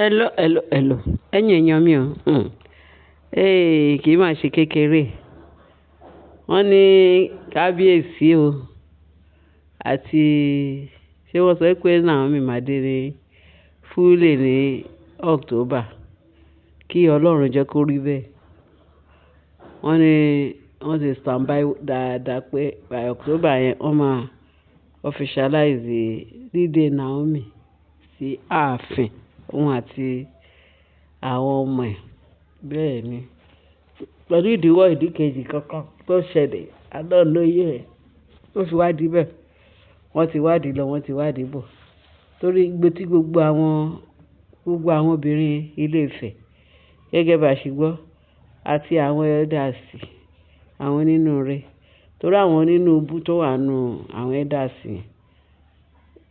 Hello, hello, hello. Ẹ̀yin èèyàn mi o. Kì í máa ṣe kékeré. Wọ́n ní kábíyèsí o àti ṣé wọ́n sọ pé Naomi máa dé ní Fúlè ní October. Kí Ọlọ́run jẹ́ kó rí bẹ́ẹ̀. Wọ́n ní wọ́n ti stand by dáadáa pé by October yẹn wọ́n máa officialize dídé Naomi sí ààfin òun àti àwọn ọmọ ẹ̀. Bẹ́ẹ̀ ni pẹ̀lú ìdíwọ́ ìdíkejì kankan tó ṣẹlẹ̀ adọ́lóyè ẹ̀ ó fi wádìí bẹ́ẹ̀. Wọ́n ti wádìí lọ wọ́n ti wádìí bọ̀ torí tí gbogbo àwọn obìnrin Ilé Ifẹ̀ gẹ́gẹ́ bá a ṣe gbọ́ àti àwọn elders àwọn onínúure torí àwọn onínúubú tó wà nù àwọn elders yẹn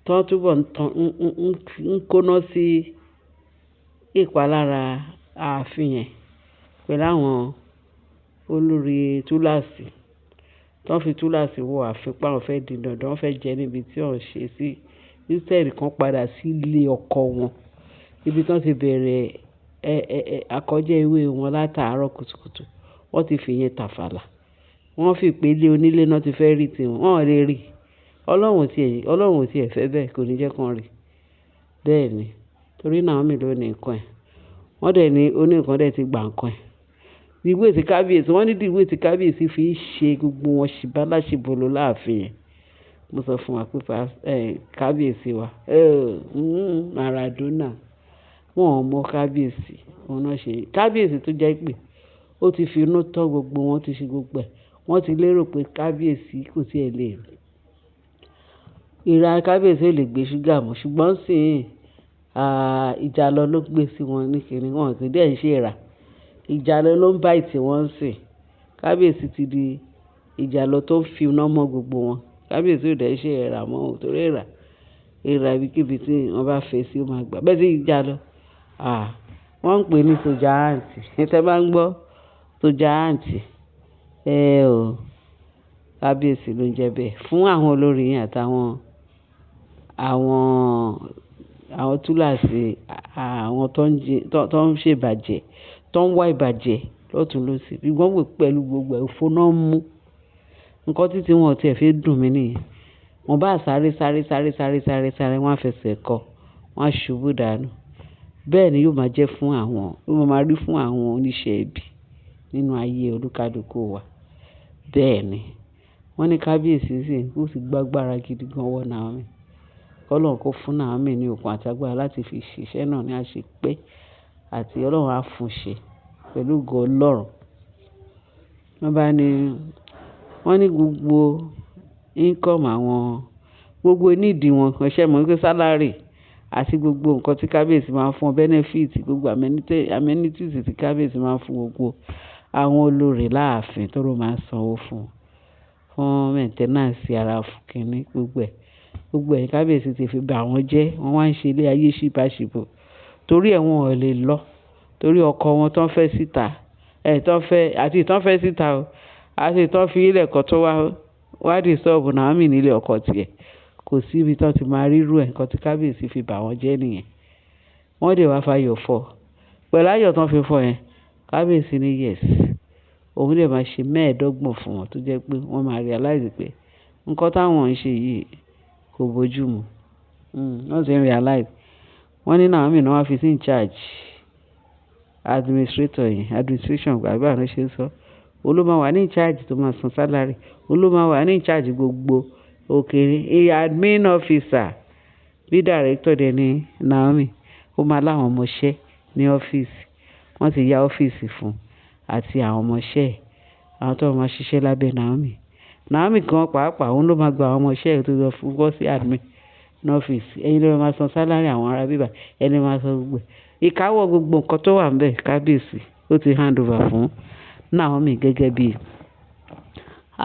tó túbọ̀ ń kóná sí ìpalára ààfin yẹn pẹ̀lú àwọn olórí túláàsì tó ń fi túláàsì wọ ààfin pa àwọn fẹ́ di dandan wọ́n fẹ́ jẹ níbi tí wọ́n ṣe sí Ísírẹ́lì kan padà sí ilé ọkọ wọn ibi tí wọ́n ti bẹ̀rẹ̀ àkọjá ewé wọn látàárọ̀ kùtùkùtù wọ́n ti fi yẹn tàfàlà wọ́n fi ìpele onílé náà ti fẹ́ rí tiwọn wọ́n lè rí Ọlọ́run tí ẹ̀ fẹ́ bẹ́ẹ̀ kò ní jẹ́ kán rí bẹ́ẹ̀ ni torí Naomi ló ní nǹkan ẹ̀ wọ́n dẹ̀ ní oníkan dẹ̀ ti gbà nǹkan ẹ̀ ìwé tí kábíyèsí wọ́n ní ìwé tí kábíyèsí fi ṣe gbogbo wọn ṣìbáláṣìbolo láàfin yẹn mo sọ fún wa pé kábíyèsí wa Maradona wọn ò mọ kábíyèsí òun náà ṣe kábíyèsí tó jẹ́ pé ó ti fi inú tọ́ gbogbo wọn ti ṣe gbogbo ẹ̀ wọ́n ti lérò pé kábíyèsí kò tiẹ̀ lè ìra kábíyèsí ò lè gbé ṣúgà mọ́ ṣùgbọ́n sì ìjàlọ ló gbé sí wọn ní kiri wọn kì í dẹ̀ ń ṣe ìrà ìjàlọ ló ń bá ìtì wọn sìn kábíyèsí ti di ìjàlọ tó ń fi iná mọ́ gbogbo wọn kábíyèsí ò dẹ̀ ń ṣe ìrà mọ́ ò torí ìrà ibikíbi tí wọ́n bá fẹ́ sí ó máa gbà bẹ́ẹ̀ sí ìjàlọ wọ́n ń pè ní sójà àǹtì tẹ́ bá ń gbọ́ sójà àǹtì kábíyèsí ló ń jẹ́ bẹ́ẹ̀ fún àwọn olórí yẹn àtàwọn àwọn túláàsì àwọn tó ń ṣèbàjẹ́ tó ń wá ìbàjẹ́ lọ́tún lọ́sì ṣùgbọ́n wò pẹ̀lú gbogbo ẹ̀fọ́ náà mú nǹkan títí wọn ò tiẹ̀ fi dùn mí nìyẹn wọn bá sáré wọn á fẹsẹ̀ kọ wọn á ṣubú dànù bẹ́ẹ̀ ni yóò máa jẹ́ fún àwọn yóò máa rí fún àwọn oníṣẹ́ ibi nínú ayé olúkálùkù wa bẹ́ẹ̀ ni wọ́n ní kábíyèsí sì ó sì gbàgbára gidi gan wọ Naomi Ọlọ́run kó fún Naomi ní okun àtagbára láti fi ṣiṣẹ́ náà ní àṣepé àti Ọlọ́run á fún ṣe pẹ̀lú ògo Ọlọ́run wọ́n ní gbogbo income àwọn gbogbo nídìí wọn ẹ̀ṣẹ̀ mọ̀ pé sálárì àti gbogbo nǹkan tí kábíyèsí máa ń fún benefit gbogbo amenities tí kábíyèsí máa ń fún gbogbo àwọn olórí láàfin tó ló máa ń sanwó fún maintenance ara fún kínní gbogbo ẹ̀ kábíyèsí ti fi bà wọ́n jẹ́ wọ́n wá ń ṣe ilé ayé ṣìbáṣìbò torí ẹ̀ wọn ò lè lọ torí ọkọ wọn tán fẹ́ síta àti ìtàn fẹ́ síta o àti ìtàn fi ilẹ̀ kan tó wádìí sọ́ọ̀bù Naomi nílé ọkọ tiẹ̀ kò sí ibi tán ti máa rírú ẹ̀ nǹkan tí kábíyèsí fi bà wọ́n jẹ́ nìyẹn wọ́n dẹ̀ wá fayọ̀ fọ́ pẹ̀lú ayọ̀ tán fi fọ́ yẹn kábíyèsí ní yes òun dẹ̀ máa ṣe 15 fún wọn tó jẹ́ pé wọ́n máa realize pé nǹkan táwọn ń ṣe yìí kò bójú mu wọ́n ti ń realize wọ́n ní Naomi náà wá fi sí in charge administration gbàgbà ló ṣe sọ olóma wà ní in charge tó máa san salary olóma wà ní in charge gbogbo òkèrè admin officer bí director dẹ̀ ní Naomi ó máa láwọn ọmọọṣẹ́ ní ọ́fíìsì wọ́n ti ya ọ́fíìsì fún àti àwọn ọmọọṣẹ́ àwọn tó máa ṣiṣẹ́ lábẹ́ Naomi kan pàápàá òun ló máa gba àwọn ọmọọṣẹ́ tó lọ fún bọ́ sí admin ní ọ́fíìsì ẹ̀yin ló máa san sálárì àwọn ará bíbà ẹni máa san gbogbo ìkáwọ́ gbogbo nǹkan tó wà ń bẹ̀ kábíyèsí ó ti hand over fún Naomi gẹ́gẹ́ bí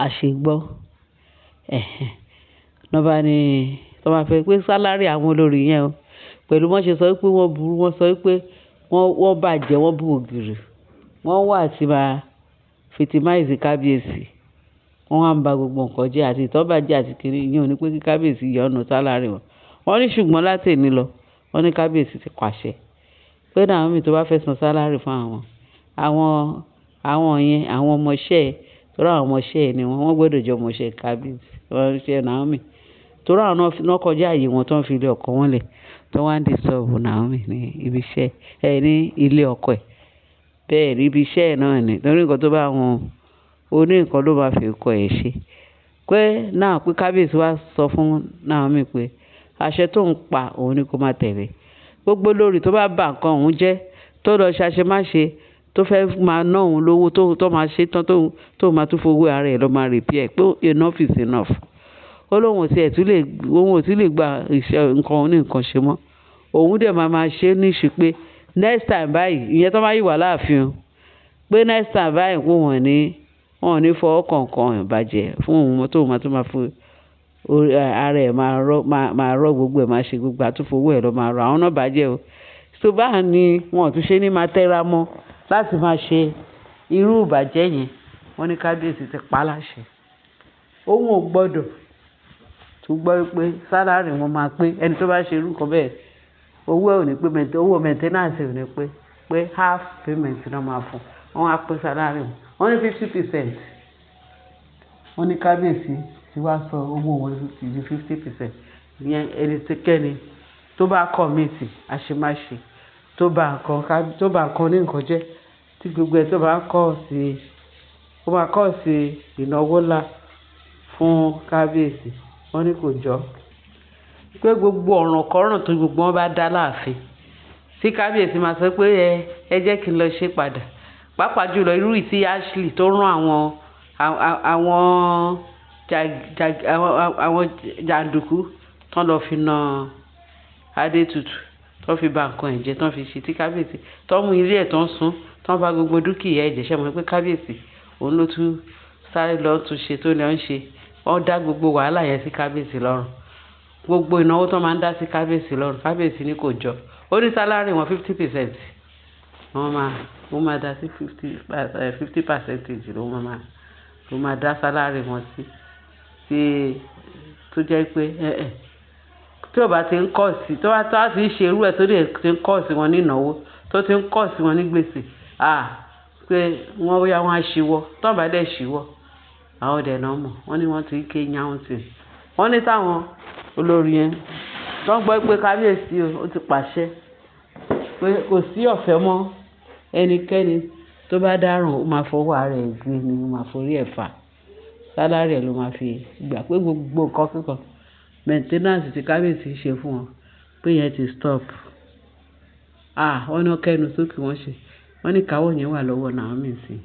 àṣegbọ́ lọ́ba ni tó máa fẹ́ pé sálárì àwọn olórí yẹn o pẹ̀lú wọ́n ṣe sọ pé wọ́n burú wọ́n sọ pé wọ́n bàjẹ́ wọ́n bú ògiri wọ́n wà tí máa fìtìmáìsì kábíyèsí wọ́n wá ń ba gbogbo nǹkan jẹ́ àti ìtọ́bàjẹ́ àti kiri ìyẹn ò ní pé kí kábíyèsí yọ ọ̀nà sálárì wọn ní ṣùgbọ́n láti èní lọ wọ́n ní kábíyèsí ti pàṣẹ pé Naomi tó bá fẹ́ san sálárì fún àwọn yẹn àwọn ọmọọṣẹ́ ẹ̀ torí àwọn ọmọọṣẹ́ ẹ̀ ni wọ́n gbọ́dọ̀ jẹ́ ọmọọṣẹ́ kábíyèsí wọ́n ṣe Naomi torí àwọn náà kọjá àyè wọn tó ń fi ilé ọkọ wọn lẹ̀ tó wá ń disturb Naomi ní ibi iṣẹ́ ẹ̀ ní ilé ọkọ ẹ̀ bẹ́ẹ̀ ní ibi iṣẹ́ ẹ̀ náà ni torí nǹkan tó bá wọn oní nǹkan ló máa fi kọ ẹ̀ ṣe pé náà pé kábíyèsí wá sọ fún Naomi pé àṣẹ tó ń pa òun ni kó má tẹ̀lé gbogbo lórí tó bá bà nǹkan òun jẹ́ tó lọ ṣàṣemáṣe tó fẹ́ máa ná òun lówó tó máa ṣe tán tó máa tún fowó ara ẹ̀ lọ máa repair pé enough is enough ó lóun ò tí lè gba iṣẹ́ nǹkan ní nǹkan ṣe mọ́ òun dẹ̀ máa ṣe níṣu pé next time báyìí ìyẹn tó máa yìí wà láàfin pé next time báyìí kó wọ́n ní fọwọ́ kọ̀ọ̀kan ìbàjẹ́ fún òun tó máa fún ara ẹ̀ máa rọ́ gbogbo ẹ̀ máa ṣe gbogbo àtúfowó ẹ̀ lọ máa rọ àwọn náà bàjẹ́ o tó báà ní wọn ò tún ṣe ní máa tẹ́ra mọ́ láti máa ṣe irú ìbàjẹ́ yẹn wọ́n ní kábíyèsí ti pa láṣẹ òun ò gbọ́dọ̀ tó gbọ́ pé sálárì wọn máa pé ẹni tó bá ṣe irú kan bẹ́ẹ̀ owó ẹ̀ ò ní pé owó maintenance ò ní pé half payment náà máa fún wọn á pé sálárì wọn ní 50% wọ́n ní kábíyèsí tí wàá sọ owó wọn ti di 50% ìyẹn ẹni tí kẹ́ni tó bá kọ̀míìtì àṣemáṣe tó bá nǹkan ní nǹkan jẹ́ tí gbogbo ẹ̀ tó bá kọ̀ sí ìnáwó ńlá fún kábíyèsí wọ́n ní kò jọ pé gbogbo ọ̀ràn kọ́ràn tó gbogbo wọn bá dá láàfin tí kábíyèsí máa sọ pé ẹ jẹ́ kí n lọ ṣe padà pàápàá jùlọ irú ìtí Ashley tó rán àwọn jàǹdùkú tán lọ fi na Adétutù tán fi ba nǹkan ẹ̀jẹ̀ tán fi ṣe tí kábíyèsí tán mú ilé ẹ̀ tán sún tán bá gbogbo dúkìá ẹ̀jẹ̀ ṣe mọ̀ pé kábíyèsí òun ló tún sáré lọ tún ṣe tó lè ń ṣe wọ́n dá gbogbo wàhálà yẹn sí kábíyèsí lọ́rùn gbogbo ìnáwó tán máa ń dá sí kábíyèsí lọ́rùn kábíyèsí ní kò jọ ó ní sálárì wọn 50% wọ́n máa dá sí 50% ló máa dá sálárì wọn sí tó jẹ́ pé tí ó bá ti ń kọ̀ sí tó bá ti ń ṣe irú ẹ̀ tó dẹ̀ ti ń kọ̀ sí wọn ní ìnáwó tó ti ń kọ̀ sí wọn ní gbèsè pé wọ́n bóyá wọ́n á ṣíwọ́ tó bá dẹ̀ ṣíwọ́ àwọn ọdẹ náà mọ̀ wọ́n ní wọ́n ti ń ké yáhùn tì wọ́n ní táwọn olórí yẹn tó ń gbọ́ pé kábíyèsí ó ti pàṣẹ pé kò sí ọ̀fẹ́ mọ́ ẹnikẹ́ni tó bá dáràn ó máa fọwọ́ ara ẹ̀ gbé ni ó máa forí ẹ̀ fà sálárì ẹ̀ ló máa fi gbà pé gbogbo nǹkan kíkan maintenance tí kábíyèsí ṣe fún wọn pé yẹn ti stop wọ́n ní kẹ́nu sókè wọ́n ṣe wọ́n ní káwọ́ yẹn wà lọ́wọ́ Naomi sí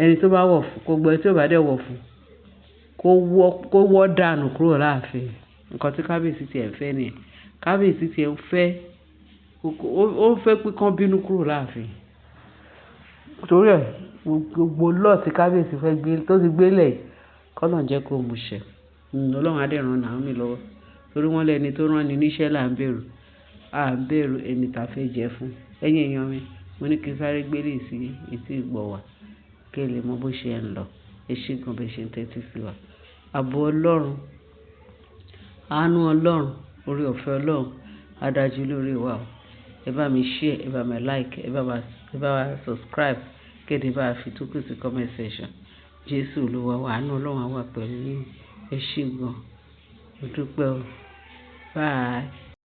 ẹni tó bá wọ̀ fún kó gbọ́ tí ò bá dẹ̀ wọ̀ fún kó wọ́ dànù kúrò láàfin nǹkan tí kábíyèsí tiẹ̀ fẹ́ nìyẹn kábíyèsí tiẹ̀ ó fẹ́ pé kán bínú kúrò láàfin torí ẹ̀ gbogbo lọ́ọ̀ tí kábíyèsí fẹ́ gbé tó ti gbélẹ̀ kọ́nà jẹ́ kó mú ṣẹ ọlọ́run á dẹ̀ ràn Naomi lọ́wọ́ torí wọ́n lẹ́ni tó rán ni níṣẹ́ là ń bẹ̀rù ẹni tá a fẹ́ jẹ́ fún ẹ̀yìn èèyàn mi mo ní kí n sáré gbélé sí etí ìgbọ̀ wá kí ẹ lè mọ bó ṣe ń lọ ẹ ṣé gan bẹ́ẹ̀ ṣe ń tẹ́tí sí wa ààbò ọlọ́run àánú ọlọ́run orí ọ̀fẹ́ ọlọ́run adájú lórí wa o ẹ bá mi share ẹ bá mi like ẹ bá wa subscribe kéde bá a fi tó kù sí comment section Jésù Olúwa wa àánú ọlọ́run á wà pẹ̀lú yín ẹ ṣé gan mo dúpẹ́ o bye.